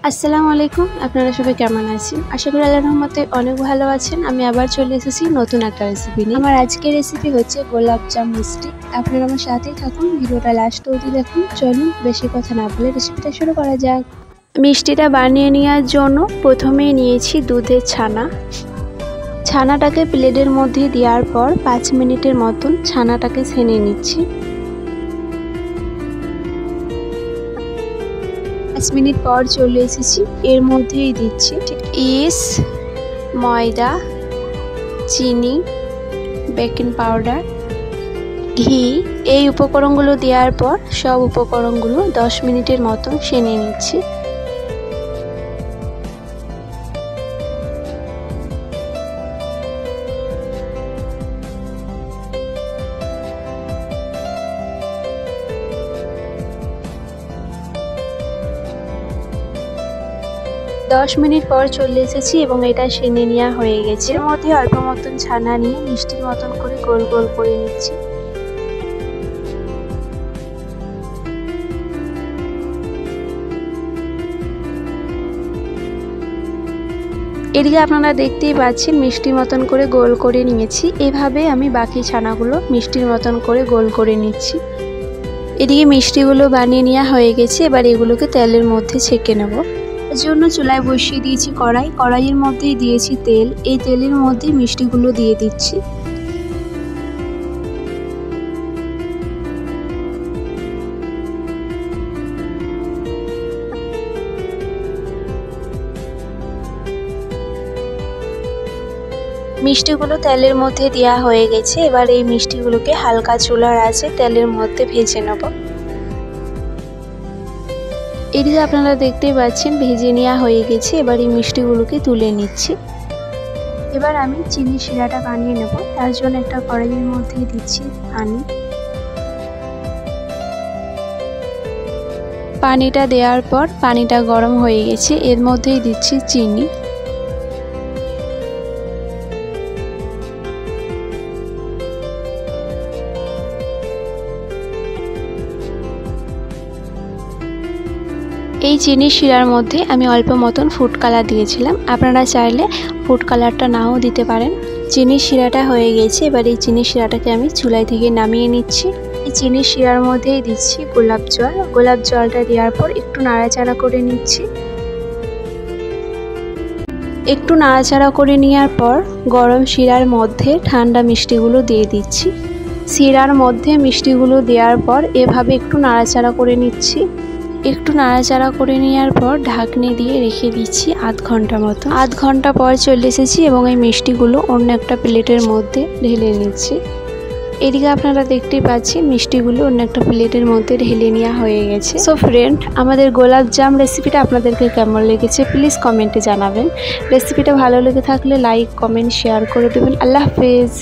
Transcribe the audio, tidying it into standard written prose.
আসসালামু আলাইকুম। আপনারা সবাই কেমন আছেন? আশা করি আল্লাহর রহমতে অনেক ভালো আছেন। আমি আবার চলে এসেছি নতুন একটা রেসিপি নিয়ে। আমার আজকের রেসিপি হচ্ছে গোলাপ জাম মিষ্টি। আপনারা আমার সাথেই থাকুন, ভিডিওটা লাস্ট অবধি দেখুন। চলুন বেশি কথা না বলে রেসিপিটা শুরু করা যাক। মিষ্টিটা বানিয়ে নেওয়ার জন্য প্রথমেই নিয়েছি দুধের ছানা। ছানাটাকে প্লেটের মধ্যে দেওয়ার পর 5 মিনিটের মতন ছানাটাকে ছেনে নিচ্ছি। 5 মিনিট পর চলে এসেছি। এর মধ্যেই দিচ্ছি ইস্ট, ময়দা, চিনি, বেকিং পাউডার, ঘি। এই উপকরণগুলো দেওয়ার পর সব উপকরণগুলো 10 মিনিটের মতন সেনে নিচ্ছি। দশ মিনিট পর চলে এসেছি এবং এটা সেনে নেওয়া হয়ে গেছে। এর মধ্যে অল্প মতন ছানা নিয়ে মিষ্টির মতন করে গোল গোল করে নিচ্ছি। এদিকে আপনারা দেখতেই পাচ্ছেন মিষ্টির মতন করে গোল করে নিয়েছি। এভাবে আমি বাকি ছানাগুলো মিষ্টির মতন করে গোল করে নিচ্ছি। এদিকে মিষ্টিগুলো বানিয়ে নেওয়া হয়ে গেছে। এবার এগুলোকে তেলের মধ্যে ছেঁকে নেব। এর জন্য চুলায় বসিয়ে দিয়েছি কড়াই। কড়াইয়ের মধ্যেই দিয়েছি তেল। এই তেলের মধ্যে মিষ্টিগুলো দিয়ে দিচ্ছি। মিষ্টিগুলো তেলের মধ্যে দেওয়া হয়ে গেছে। এবার এই মিষ্টিগুলোকে হালকা চুলার আঁচে তেলের মধ্যে ভেজে নেব। এদিকে আপনারা দেখতেই পাচ্ছেন ভেজে নেওয়া হয়ে গেছে। এবার এই মিষ্টিগুলোকে তুলে নিচ্ছি। এবার আমি চিনি শিরাটা বানিয়ে নেব। তার জন্য একটা কড়াইয়ের মধ্যে দিচ্ছি পানি। পানিটা দেওয়ার পর পানিটা গরম হয়ে গেছে। এর মধ্যেই দিচ্ছি চিনি। এই চিনি শিরার মধ্যে আমি অল্প মতন ফুড কালার দিয়েছিলাম। আপনারা চাইলে ফুড কালারটা নাও দিতে পারেন। চিনি শিরাটা হয়ে গেছে। এবার এই চিনি শিরাটাকে আমি চুলাই থেকে নামিয়ে নিচ্ছি। এই চিনি শিরার মধ্যেই দিচ্ছি গোলাপ জল। গোলাপ জলটা দেওয়ার পর একটু নাড়াচাড়া করে নিচ্ছি। একটু নাড়াচাড়া করে নেওয়ার পর গরম শিরার মধ্যে ঠান্ডা মিষ্টিগুলো দিয়ে দিচ্ছি। শিরার মধ্যে মিষ্টিগুলো দেওয়ার পর এভাবে একটু নাড়াচাড়া করে নিচ্ছি। একটু নাড়াচাড়া করে নেওয়ার পর ঢাকনি দিয়ে রেখে দিচ্ছি আধ ঘন্টা মতো। আধ ঘন্টা পর চলে এসেছি এবং এই মিষ্টিগুলো অন্য একটা প্লেটের মধ্যে ঢেলে নিচ্ছি। এদিকে আপনারা দেখতেই পাচ্ছেন মিষ্টিগুলো অন্য একটা প্লেটের মধ্যে ঢেলে নেওয়া হয়ে গেছে। সো ফ্রেন্ড, আমাদের গোলাপ জাম রেসিপিটা আপনাদেরকে কেমন লেগেছে প্লিজ কমেন্টে জানাবেন। রেসিপিটা ভালো লেগে থাকলে লাইক, কমেন্ট, শেয়ার করে দেবেন। আল্লাহ হাফেজ।